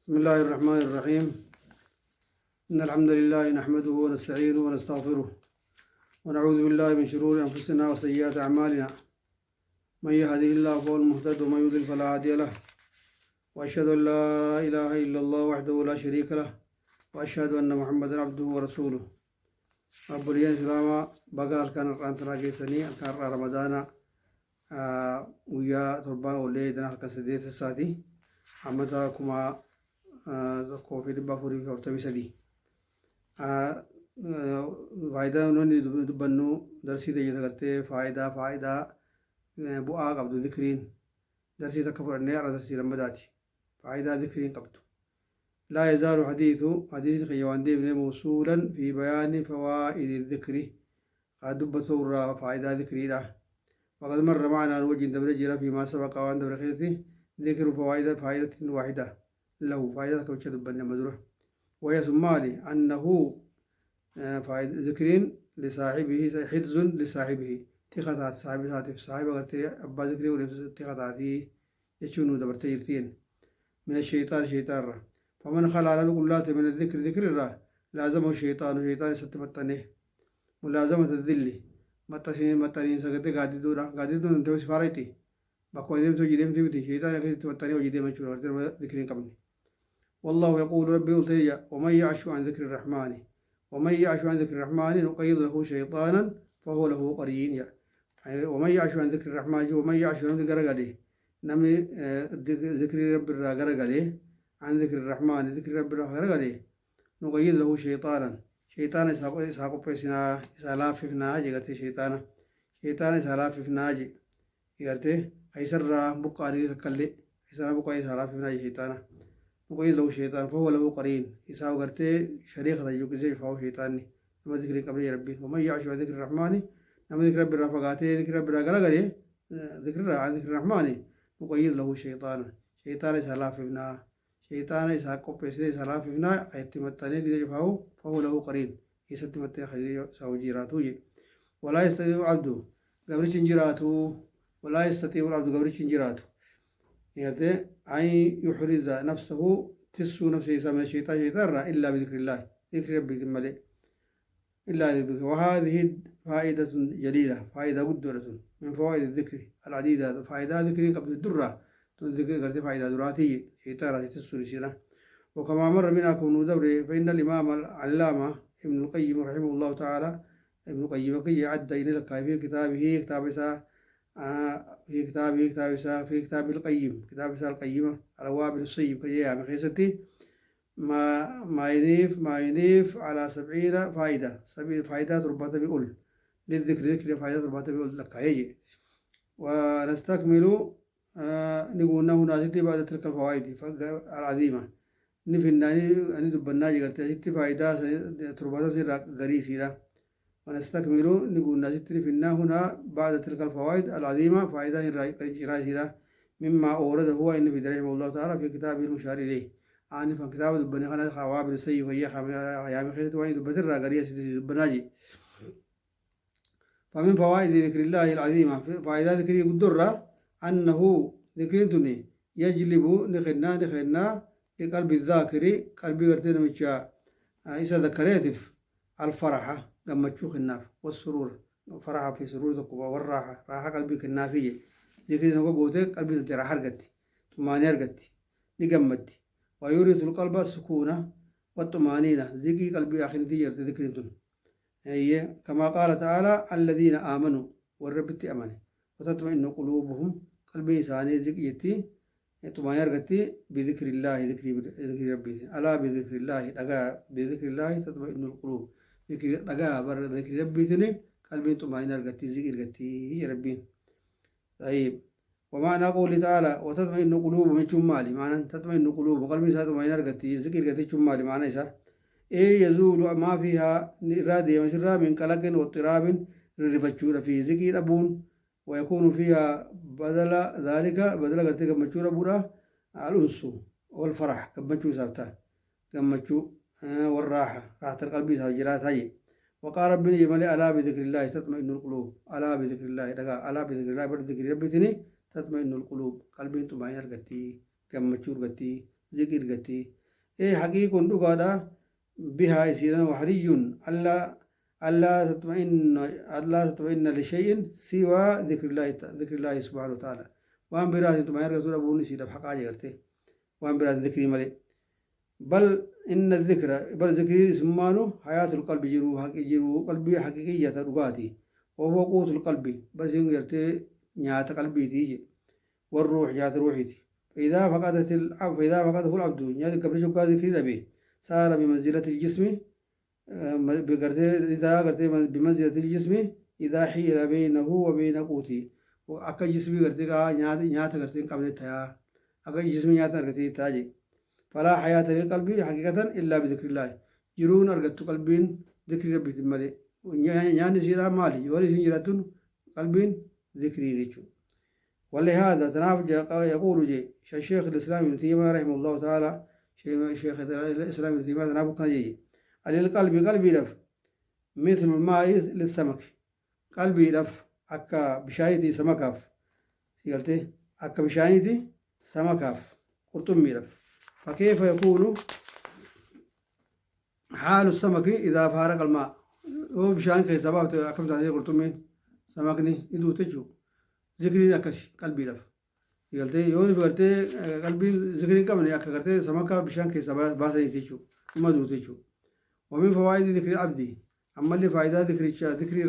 بسم الله الرحمن الرحيم. إن الحمد لله نحمده ونستعينه ونستغفره ونعوذ بالله من شرور أنفسنا وسيئات أعمالنا. من يهده الله فهو المهتد ومن يضلل فلا هادي له، وأشهد أن لا إله إلا الله وحده لا شريك له، وأشهد أن محمدا عبده ورسوله. أبوليان سلاما بقال كان رانتنا كيسني كان رمضان ويا تربان وليدنا الكسديت الساتي حمدكما كوفي دبافوري كورتمي سدي فايدة نوني دبنو درسي تيجي تكرتي فايدة بؤا قبض ذكرين درسي تكفر النير درسي رمضاتي فايدة ذكرين قبض. لا يزال حديث خيوان دي موصولا في بيان فوائد الذكر دب ثورة فايدة ذكري له. وقد مر معنا الوجه دبر جرا فيما سبق وان دبر خيرتي ذكر فوائد فائدة واحدة له فائدة كوشة دبنا مدرة، وهي سمالي أنه فائدة ذكرين لصاحبه حفظ لصاحبه تقطعات صاحب قرتي أبا ذكري ولفظ تقطعاتي يشونو دبرتي يرتين من الشيطان فمن خلع على القلات من الذكر ذكر الله لازمه الشيطان ستمتنه ملازمة الذل متنين سكتي قادي دورا انتو سفاريتي بقوا يديم تبتي شيطان كي تمتنه وجديم شورا ذكرين قبل. والله يقول ربي ألتيا ومن يعش عن ذكر الرحمن نقيض له شيطانا فهو له قرين. ومن يعش عن ذكر الرحمن ومن يعش نمني قرقلي نمني ذكر رب الرا قرقلي عن ذكر الرحمن ذكر رب الرا قرقلي نقيض له شيطانا ساقو بيسنا سالاففنا جغرتي شيطان سالاففنا جغرتي خيسر بقاني تكلي خيسر بقاني سالاففنا شيطانا وقيل له شيطان فهو له قرين يساو قرتي شريخة يوكسي فهو شيطاني نما ذكر قبل ربي. ومن يعش عن ذكر الرحمن نما ذكر رب الرفقاتي ذكر رب الرقلقلي ذكر عن ذكر الرحمن وقيل له شيطان سلاففنا شيطان يساقو بيسني سلاففنا خيتمتاني دي فهو له قرين يستمتاني خيزي ساو جيراتو ولا يستطيع العبد قبرش جيراتو يرتي أن يحرز نفسه تسو نفسه من الشيطان إلا بذكر الله ذكر ربي الملئ إلا بذكر. وهذه فائدة جليلة فائدة قدرة من فوائد الذكر العديدة فائدة ذكر قبل الدرة ذكر فائدة دراتي شيطان تسو نسينا. وكما مر بنا كون دوري فإن الإمام العلامة ابن القيم رحمه الله تعالى ابن القيم كي عد إلى في كتابه في كتاب القيم كتاب القيمة الوابل الصيب كي خيستي ما ينيف على 70 فائدة فائدات ربما بيقول للذكر فائدات ربما بيقول لك هيجي. ونستكمل نقول أنه نازل بعد تلك الفوائد العظيمة نفنا أن دبنا جرت فائدة ربما غريسيرة. ونستكمل نقول نجتني فينا هنا بعد تلك الفوائد العظيمة فائدة رائعة مما أورده هو إن في رحمه الله تعالى في كتابه المشار إليه عن كتاب دبني خنا خوابر السيف وهي أيام خيرت وين دبتر راقرية دبناجي. فمن فوائد ذكر الله العظيمة فائدة ذكر الدرة أنه ذكرتني يجلب نخنا لقلب الذاكر قلبي قرتنا مشى إذا ذكريتف الفرحة لما تشوخ الناف والسرور فرحة في سروركم والراحة راحة قلبك النافية ذكر نقول قوتك قلبي ترى حرقتي طمانينة رقتي نقمتي ويورث القلب السكونة والطمانينة ذكي قلبي أخي تيجر ذكرتون هي كما قال تعالى الذين آمنوا والرب تأمن وتطمئن قلوبهم قلبي ثاني ذكيتي طمانينة رقتي بذكر الله ذكر ربي ألا بذكر الله بذكر الله تطمئن القلوب ذكر ذكر ربي تني قلبي طمأنينة رغتي ذكر رغتي يا ربي. طيب ومعنى قوله تعالى وتطمئن قلوب من شمالي معنى تطمئن قلوب قلبي طمأنينة رغتي ذكر رغتي شمالي معنى إيسا يزول ما فيها إرادة مشرة من قلق واضطراب رفتشور في ذكر أبون ويكون فيها بدل ذلك بدل قرتي قمتشور أبورا الأنس والفرح قمتشور سافتا قمتشور والراحة راحة القلب سوجرات هاي. وقال ربنا يملي ألا بذكر الله تطمئن القلوب ألا بذكر الله ألا بذكر الله برد ذكر ربي تطمئن القلوب قلبي طمأنينة رغتي قمتشور رغتي ذكر قتي إيه حقيقة دقادا بها يسيرا وحري ألا تطمئن لشيء سوى ذكر الله سبحانه وتعالى وان براد تطمئن رسول أبو نسيد بحق جرته وان براد ذكري ملي بل إن الذكر بل ذكري اسمانه حياة القلب جرو قلبي حقيقية رقاتي وهو قوت القلب بس ينقرتي نيات قلبي تيجي والروح نيات روحي تي فإذا فقدته العبد نيات قبل شكا ذكري نبي صار بمنزلة الجسم إذا قرتي بمنزلة الجسم إذا حيل بينه وبين قوتي وأكا جسمي قرتي نيات قرتي قبل تيا أكا جسمي نيات قرتي تاجي فلا حياة للقلب حقيقة إلا بذكر الله جرون أرقدت قلبين ذكر ربي تمالي يعني سيرا مالي ولي سنجرة قلبين ذكري ريتشو ولهذا تنافج يقول جي الشيخ الإسلام ابن تيمية رحمه الله تعالى شيخ الإسلام ابن تيمية تنافق نجي القلب قلبي لف مثل الماء للسمك قلبي لف أكا بشايتي سمكاف سيقلتي أكا بشايتي سمكاف قرطمي لف فكيف يكون حال السمك إذا فارق الماء هو بشان كي سبب أكمل تعديل قرطمي سمكني يدو تجو ذكري أكشي قلبي لف يقولتي يوني بقرتي قلبي ذكري كمان أكا قرتي سمكة بشان كي سبب باسني تجو ما دو تجو ومن فوائد ذكر العبد أما اللي فائدة ذكري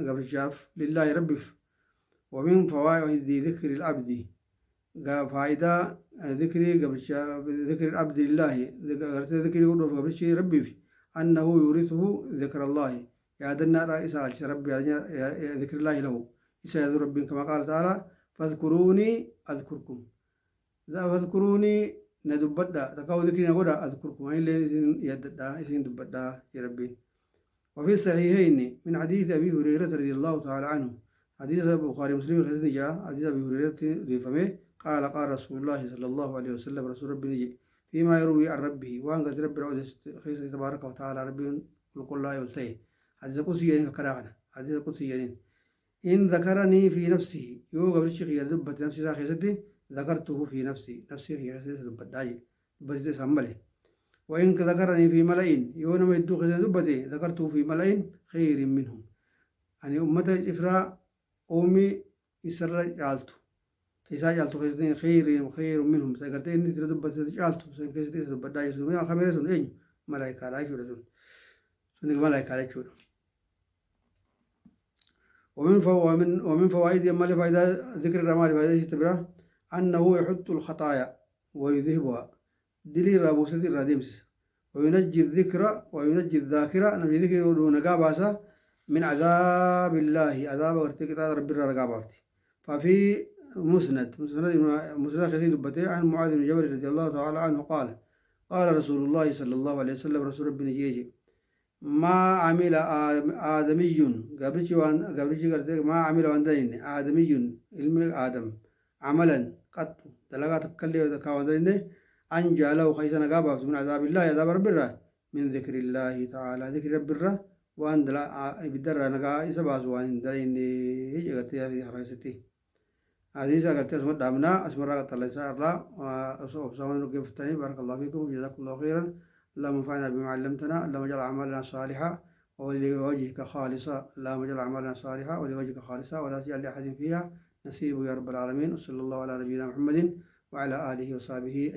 قبل الشاف لله ربي ومن فوائد ذكر العبد فائدة ذكري قبل ذكر العبد لله ذكري قبل شيء ربي أنه يورثه ذكر الله يا دنا رئيس ربي ذكر الله له يسعد ربي كما قال تعالى فاذكروني أذكركم فاذكروني ندبدا تكاو ذكري نقول أذكركم أي اللي يددا يسين دبدا يا ربي وفي الصحيحين من حديث أبي هريرة رضي الله تعالى عنه حديث البخاري ومسلم خزن جاء حديث أبي هريرة رفمه قال رسول الله صلى الله عليه وسلم رسول ربي نجي فيما يروي عن ربه وان قد رب رعود خيسة تبارك وتعالى ربي قل الله يلتيه حديث قدسي يعني كراغنا حديث قدسي يعني إن ذكرني في نفسه يو قبل الشيخ يذبت نفسي خيستي ذكرته في نفسي خيستي ذبت داجي بس سمله وإن ذكرني في ملئين يو نما يدو خيستي ذبتي ذكرته في ملئين خير منهم يعني أمة إفراء أمي إسر جالتو تيسا جالتو خيستي خير منهم تذكرتي إني تردبت جالتو سن خيستي ذبت داجي سنو يا خميرة سنو إين ملايكة لا يشورة سنو ملايكة لا يشورة ومن فوائد أما لفائدة ذكر الرمال فائدة تبرا أنه يحط الخطايا ويذهبها دليل رابوسة الرادمس وينجي الذكر وينجي الذاكرة نبي ذكر دون قاباسة من عذاب الله عذاب ارتكاء رب الرقابات ففي مسند خزين دبته عن معاذ بن جبل رضي الله تعالى عنه قال رسول الله صلى الله عليه وسلم رسول ربنا جيجي ما عمل آدمي قبرتي قرتي ما عمل وندين آدمي علم آدم عملا قط دلغات كلي وندين أنجى له خيسنا قابا من عذاب الله عذاب رب الره من ذكر الله تعالى ذكر رب الره وأن دلا بدر نقا إسباز وان دلين هي قرتي هذه حريستي هذه قرتي اسمه دامنا اسمه رغت الله الله وسوف نقف الثاني بارك الله فيكم جزاكم الله خيرا اللهم انفعنا بما علمتنا اللهم اجعل اعمالنا صالحه ولوجهك خالصا اللهم اجعل اعمالنا صالحه ولوجهك خالصا ولا تجعل لاحد فيها نصيب يا رب العالمين وصلى الله على نبينا محمد وعلى اله وصحبه